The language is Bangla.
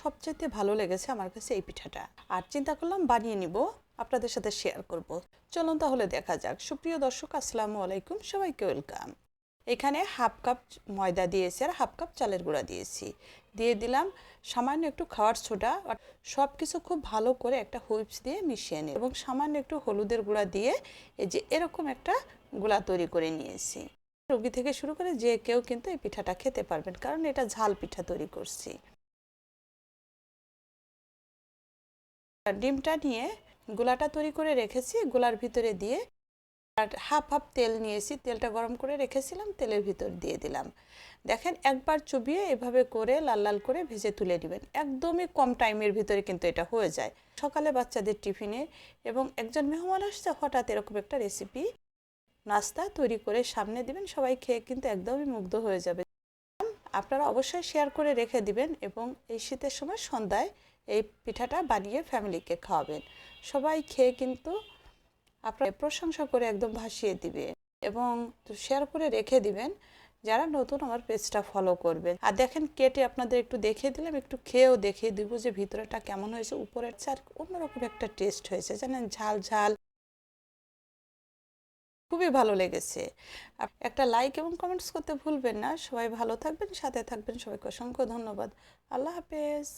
সবচেয়ে ভালো লেগেছে আমার কাছে এই পিঠাটা, আর চিন্তা করলাম বানিয়ে নিব, আপনাদের সাথে শেয়ার করব। চলুন তাহলে দেখা যাক। সুপ্রিয় দর্শক, আসসালামু আলাইকুম, সবাইকে ওয়েলকাম। এখানে হাফ কাপ ময়দা দিয়েছি আর হাফ কাপ চালের গুঁড়া দিয়েছি, দিয়ে দিলাম সামান্য একটু খাওয়ার সোডা। সব কিছু খুব ভালো করে একটা হুইপস দিয়ে মিশিয়ে নিই এবং সামান্য একটু হলুদের গুঁড়া দিয়ে এই যে এরকম একটা গুঁড়া তৈরি করে নিয়েছি। রোগী থেকে শুরু করে যে কেউ কিন্তু এই পিঠাটা খেতে পারবেন, কারণ এটা ঝাল পিঠা তৈরি করছি। ডিমটা নিয়ে গোলাটা তৈরি করে রেখেছি, গোলার ভিতরে দিয়ে আর হাফ হাফ তেল নিয়েছি, তেলটা গরম করে রেখেছিলাম, তেলের ভিতর দিয়ে দিলাম। দেখেন একবার চুবিয়ে এভাবে করে লাল লাল করে ভেজে তুলে নেবেন। একদমই কম টাইমের ভিতরে কিন্তু এটা হয়ে যায়। সকালে বাচ্চাদের টিফিনে এবং একজন মেহমান আসছে, হঠাৎ এরকম একটা রেসিপি নাস্তা তৈরি করে সামনে দিবেন, সবাই খেয়ে কিন্তু একদমই মুগ্ধ হয়ে যাবে। আপনারা অবশ্যই শেয়ার করে রেখে দিবেন এবং এই শীতের সময় সন্ধ্যায় এই পিঠাটা বানিয়ে ফ্যামিলিকে খাওয়াবেন। সবাই খেয়ে কিন্তু আপনার প্রশংসা করে একদম ভাসিয়ে দিবে এবং শেয়ার করে রেখে দিবেন যারা নতুন আমার পেজটা ফলো করবেন। আর দেখেন কেটে আপনাদের একটু দেখিয়ে দিলাম, একটু খেয়েও দেখিয়ে দিব যে ভিতরেটা কেমন হয়েছে। উপরের চার অন্যরকম একটা টেস্ট হয়েছে, জানেন, ঝাল ঝাল, খুবই ভালো লেগেছে। একটা লাইক এবং কমেন্টস করতে ভুলবেন না। সবাই ভালো থাকবেন, সাথে থাকবেন। সবাইকে অসংখ্য ধন্যবাদ। আল্লাহ হাফেজ।